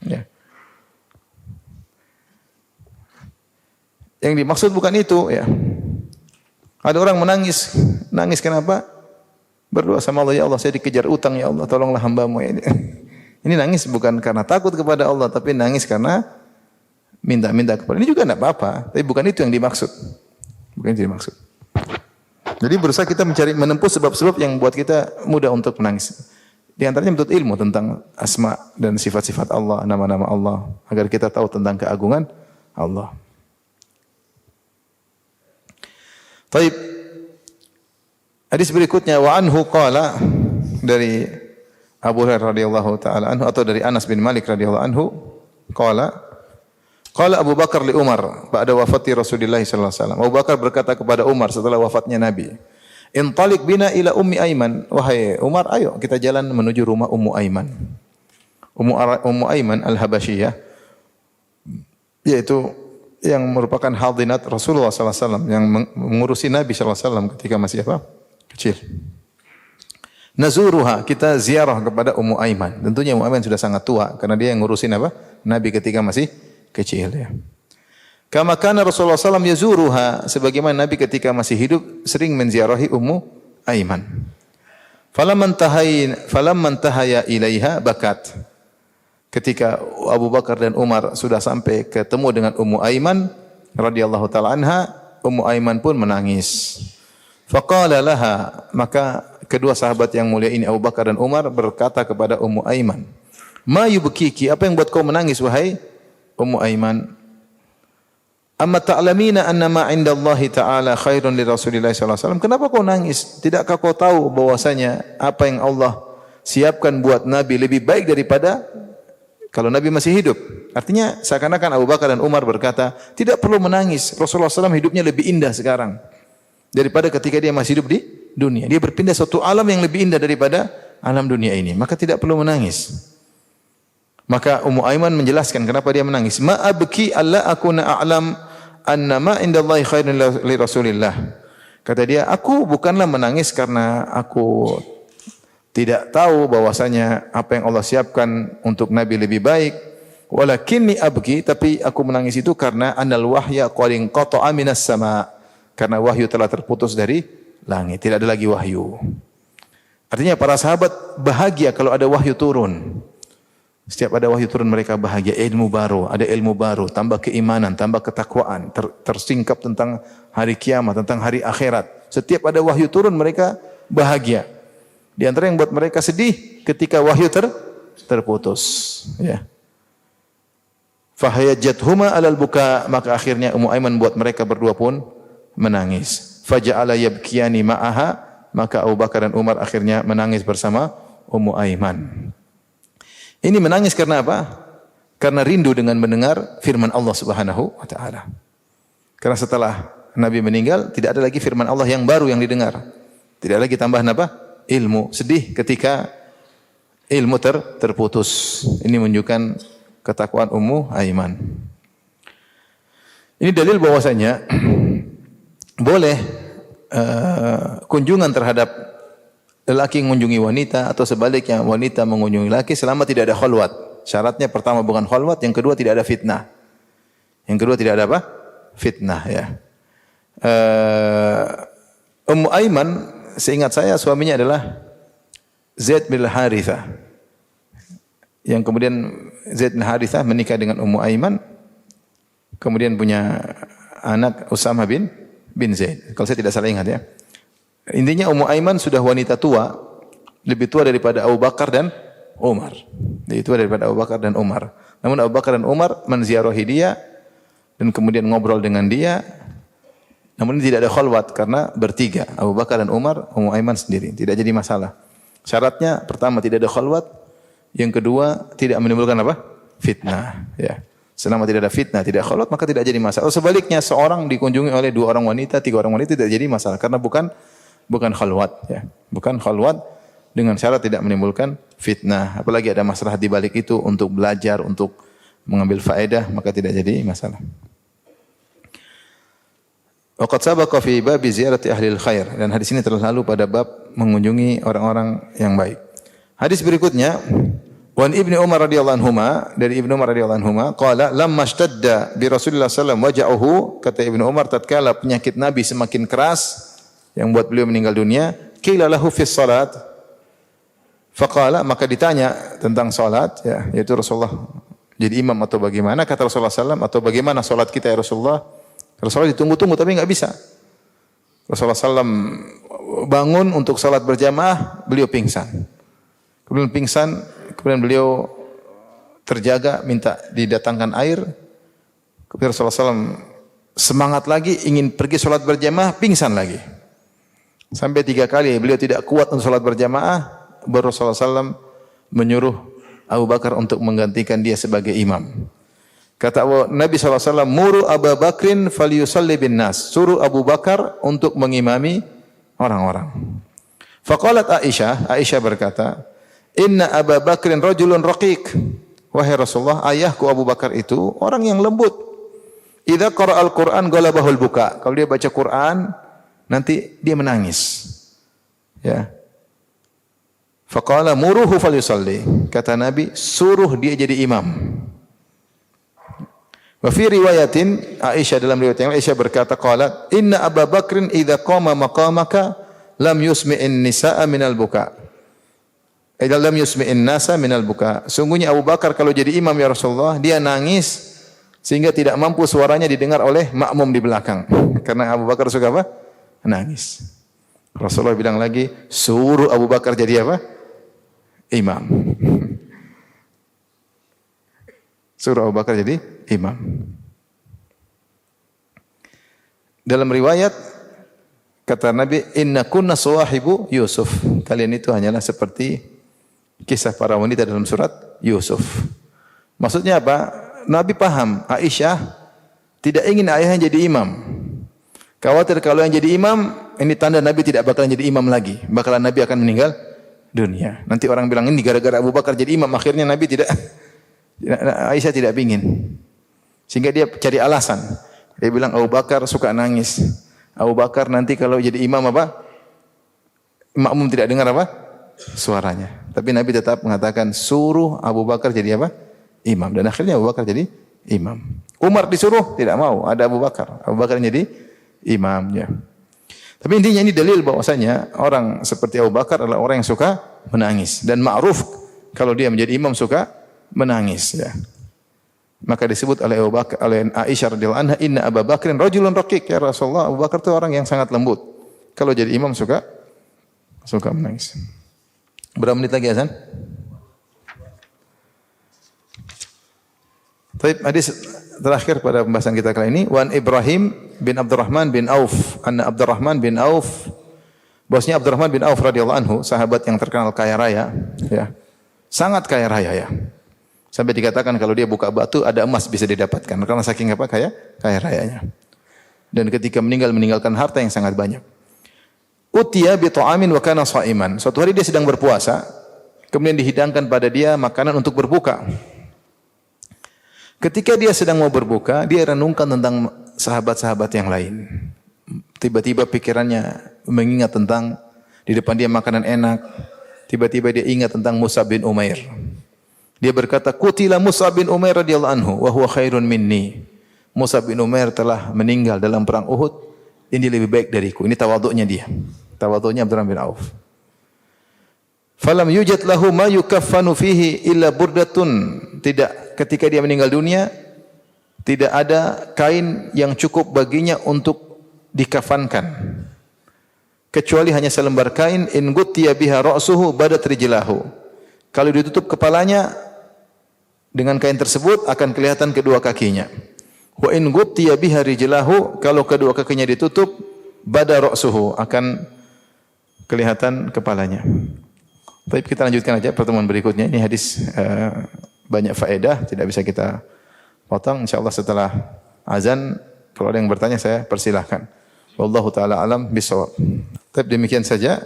Ya. Yang dimaksud bukan itu, ya. Ada orang menangis, nangis kenapa? Berdoa sama Allah, ya Allah saya dikejar utang, ya Allah tolonglah hamba-Mu ini. Ini nangis bukan karena takut kepada Allah, tapi nangis karena minta-minta kepada. Ini juga tidak apa-apa, tapi bukan itu yang dimaksud. Bukan itu yang dimaksud. Jadi berusaha kita menempuh sebab-sebab yang buat kita mudah untuk menangis. Di antaranya menuntut ilmu tentang asma dan sifat-sifat Allah, nama-nama Allah, agar kita tahu tentang keagungan Allah. Taib. Hadis berikutnya wa anhu qala, dari Abu Hurairah radhiyallahu taala anhu atau dari Anas bin Malik radhiyallahu anhu qala qala Abu Bakar li Umar ba'da wafati Rasulullah sallallahu alaihi wasallam. Abu Bakar berkata kepada Umar setelah wafatnya Nabi, "Intaliq bina ila Ummi Aiman." Wahai Umar, ayo kita jalan menuju rumah Ummu Aiman. Ummu Aiman Al-Habasyiyah, yaitu yang merupakan hadinat Rasulullah sallallahu alaihi wasallam, yang mengurusi Nabi sallallahu alaihi wasallam ketika masih apa? Kecil. Nazuruha, kita ziarah kepada Ummu Aiman. Tentunya Ummu Aiman sudah sangat tua karena dia yang ngurusin apa? Nabi ketika masih kecil ya. Kama kana Rasulullah SAW yazuruha, sebagaimana Nabi ketika masih hidup sering menziarahi Ummu Aiman. Falamman tahaya ilaiha bakat. Ketika Abu Bakar dan Umar sudah sampai ketemu dengan Ummu Aiman radhiyallahu taala anha, Ummu Aiman pun menangis. Faqala laha, maka kedua sahabat yang mulia ini Abu Bakar dan Umar berkata kepada Ummu Aiman, "Ma yubkiki? Apa yang buat kau menangis wahai Ummu Aiman? Amma ta'lamina anna ma 'indallahi ta'ala khairun li Rasulillah sallallahu alaihi wasallam?" Kenapa kau nangis? Tidakkah kau tahu bahwasanya apa yang Allah siapkan buat Nabi lebih baik daripada kalau Nabi masih hidup? Artinya seakan-akan Abu Bakar dan Umar berkata, tidak perlu menangis. Rasulullah SAW hidupnya lebih indah sekarang daripada ketika dia masih hidup di dunia. Dia berpindah suatu alam yang lebih indah daripada alam dunia ini. Maka tidak perlu menangis. Maka Ummu Aiman menjelaskan kenapa dia menangis. Ma abki alla akuna a'lam anna ma indallahi khairun li Rasulillah. Kata dia, aku bukanlah menangis karena aku tidak tahu bahwasanya apa yang Allah siapkan untuk Nabi lebih baik. Walakinni abki, tapi aku menangis itu karena anal wahya qad inqata'a minas sama. Karena wahyu telah terputus dari langit, tidak ada lagi wahyu. Artinya para sahabat bahagia kalau ada wahyu turun. Setiap ada wahyu turun mereka bahagia, ilmu baru, ada ilmu baru, tambah keimanan, tambah ketakwaan, tersingkap tentang hari kiamat, tentang hari akhirat. Setiap ada wahyu turun mereka bahagia. Di antara yang buat mereka sedih ketika wahyu terputus, ya. Fahayajathuma alal buka, maka akhirnya Ummu Aiman buat mereka berdua pun menangis. Faja'ala yabkiyani ma'aha, maka Abu Bakar dan Umar akhirnya menangis bersama Ummu Aiman. Ini menangis karena apa? Karena rindu dengan mendengar firman Allah Subhanahu wa taala. Karena setelah Nabi meninggal tidak ada lagi firman Allah yang baru yang didengar. Tidak lagi tambahan apa? Ilmu. Sedih ketika ilmu terputus. Ini menunjukkan ketakwaan Ummu Aiman. Ini dalil bahwasanya boleh kunjungan terhadap lelaki mengunjungi wanita atau sebaliknya wanita mengunjungi lelaki selama tidak ada khalwat. Syaratnya pertama bukan khalwat, yang kedua tidak ada fitnah. Yang kedua tidak ada apa? Fitnah ya. Ummu Aiman, seingat saya suaminya adalah Zaid bin Harithah. Yang kemudian Zaid bin Harithah menikah dengan Ummu Aiman, kemudian punya anak Usamah bin Zaid. Kalau saya tidak salah ingat ya. Intinya Ummu Aiman sudah wanita tua, lebih tua daripada Abu Bakar dan Umar. Lebih tua daripada Abu Bakar dan Umar. Namun Abu Bakar dan Umar menziarahi dia dan kemudian ngobrol dengan dia. Namun ini tidak ada khalwat karena bertiga, Abu Bakar dan Umar, Ummu Aiman sendiri. Tidak jadi masalah. Syaratnya pertama tidak ada khalwat, yang kedua tidak menimbulkan apa? Fitnah, ya. Selama tidak ada fitnah, tidak khalwat, maka tidak jadi masalah. Sebaliknya seorang dikunjungi oleh 2 orang wanita, 3 orang wanita tidak jadi masalah karena bukan khalwat ya. Bukan khalwat dengan syarat tidak menimbulkan fitnah. Apalagi ada masalah di balik itu untuk belajar, untuk mengambil faedah, maka tidak jadi masalah. Waqad sabaqa fi bab ziyarati ahli khair, dan hadis ini telah lalu pada bab mengunjungi orang-orang yang baik. Hadis berikutnya, wan Ibnu Umar radhiyallahu anhuma, dari Ibnu Umar radhiyallahu anhuma qala lamma ishtadda bi Rasulillah sallallahu alaihi wasallam waja'uhu, kata Ibnu Umar tatkala penyakit Nabi semakin keras yang buat beliau meninggal dunia, qila lahu fi shalat faqala, maka ditanya tentang salat ya, yaitu Rasulullah jadi imam atau bagaimana, kata Rasulullah sallallahu, atau bagaimana salat kita ya Rasulullah. Rasulullah ditunggu-tunggu tapi enggak bisa. Rasulullah sallallahu bangun untuk salat berjamaah, beliau pingsan. Kemudian beliau terjaga minta didatangkan air. Kemudian Rasulullah sallallahu semangat lagi, ingin pergi sholat berjamaah, pingsan lagi. Sampai 3 kali beliau tidak kuat untuk sholat berjamaah, baru Rasulullah SAW menyuruh Abu Bakar untuk menggantikan dia sebagai imam. Kata Nabi SAW, muru Abu Bakrin falyusalli bin nas. Suruh Abu Bakar untuk mengimami orang-orang. Faqalat Aisyah berkata, inna Abu Bakrin rajulun raqiq. Wahai Rasulullah, ayahku Abu Bakar itu orang yang lembut. Idza qara'al Qur'an galabahul buka. Kalau dia baca Quran, nanti dia menangis. Ya. Faqala muruhu falyusalli. Kata Nabi, suruh dia jadi imam. Wa fi riwayatin Aisyah, dalam riwayat yang Aisyah berkata qalat inna Abu Bakrin idza qama maqamaka lam yusmi'in nisaa minal buka. Lam yusmi'in nasa minal buka. Sungguhnya Abu Bakar kalau jadi imam ya Rasulullah, dia nangis sehingga tidak mampu suaranya didengar oleh makmum di belakang. Karena Abu Bakar suka apa? Nangis. Rasulullah bilang lagi, suruh Abu Bakar jadi apa? Imam. Suruh Abu Bakar jadi imam. Dalam riwayat kata Nabi, inna kunna sawahibu Yusuf. Kalian itu hanyalah seperti kisah para wanita dalam surat Yusuf. Maksudnya apa? Nabi paham, Aisyah tidak ingin ayahnya jadi imam. Khawatir kalau yang jadi imam, ini tanda Nabi tidak bakalan jadi imam lagi. Bakalan Nabi akan meninggal dunia. Nanti orang bilang ini gara-gara Abu Bakar jadi imam, akhirnya Nabi tidak. Aisyah tidak ingin. Sehingga dia cari alasan. Dia bilang Abu Bakar suka nangis. Abu Bakar nanti kalau jadi imam apa? Makmum tidak dengar apa? Suaranya. Tapi Nabi tetap mengatakan suruh Abu Bakar jadi apa? Imam. Dan akhirnya Abu Bakar jadi imam. Umar disuruh, tidak mau. Ada Abu Bakar. Abu Bakar jadi imamnya. Tapi intinya ini dalil bahwasanya orang seperti Abu Bakar adalah orang yang suka menangis. Dan ma'ruf kalau dia menjadi imam suka menangis, ya. Maka disebut oleh Abu Bakar, oleh Aisyah radhiyallahu anha, inna Abu Bakrin rajulun raqiq, ya Rasulullah, Abu Bakar itu orang yang sangat lembut. Kalau jadi imam suka menangis. Berapa menit lagi azan? Baik, hadis terakhir pada pembahasan kita kali ini, wan Ibrahim bin Abdurrahman bin Auf, anna Abdurrahman bin Auf, bosnya Abdurrahman bin Auf radhiyallahu anhu, sahabat yang terkenal kaya raya, ya. Sangat kaya raya, ya. Sampai dikatakan kalau dia buka batu ada emas bisa didapatkan karena saking apa kaya rayanya. Dan ketika meninggalkan harta yang sangat banyak. Utiya bi ta'amin wa kana sha'iman. Suatu hari dia sedang berpuasa, kemudian dihidangkan pada dia makanan untuk berbuka. Ketika dia sedang mau berbuka, dia renungkan tentang sahabat-sahabat yang lain. Tiba-tiba pikirannya mengingat tentang di depan dia makanan enak. Tiba-tiba dia ingat tentang Mus'ab bin Umair. Dia berkata, "Qutila Mus'ab bin Umair radhiyallahu anhu wa huwa khairun minni." Mus'ab bin Umair telah meninggal dalam perang Uhud. Ini lebih baik dariku. Ini tawadhu'nya dia. Tawadhu'nya Abdurrahman bin Auf. Falam yujad lahu ma yukaffanu fihi illa burdatun. Tidak, ketika dia meninggal dunia, tidak ada kain yang cukup baginya untuk dikafankan. Kecuali hanya selembar kain, in guttiya biha ra'suhu badat rijlahu. Kalau ditutup kepalanya dengan kain tersebut akan kelihatan kedua kakinya. Wa in guttiya biha rijlahu, kalau kedua kakinya ditutup, bada ra'suhu, akan kelihatan kepalanya. Baik, kita lanjutkan aja pertemuan berikutnya. Ini hadis banyak faedah, tidak bisa kita potong. Insyaallah setelah azan kalau ada yang bertanya saya persilahkan. Wallahu taala alam bisawab. Tapi demikian saja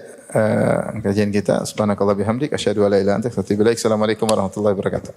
kajian kita. Subhanakallah bihamdik asyhadu an la ilaha illa anta astaghfiruka wa atubu ilaik. Assalamualaikum warahmatullahi wabarakatuh.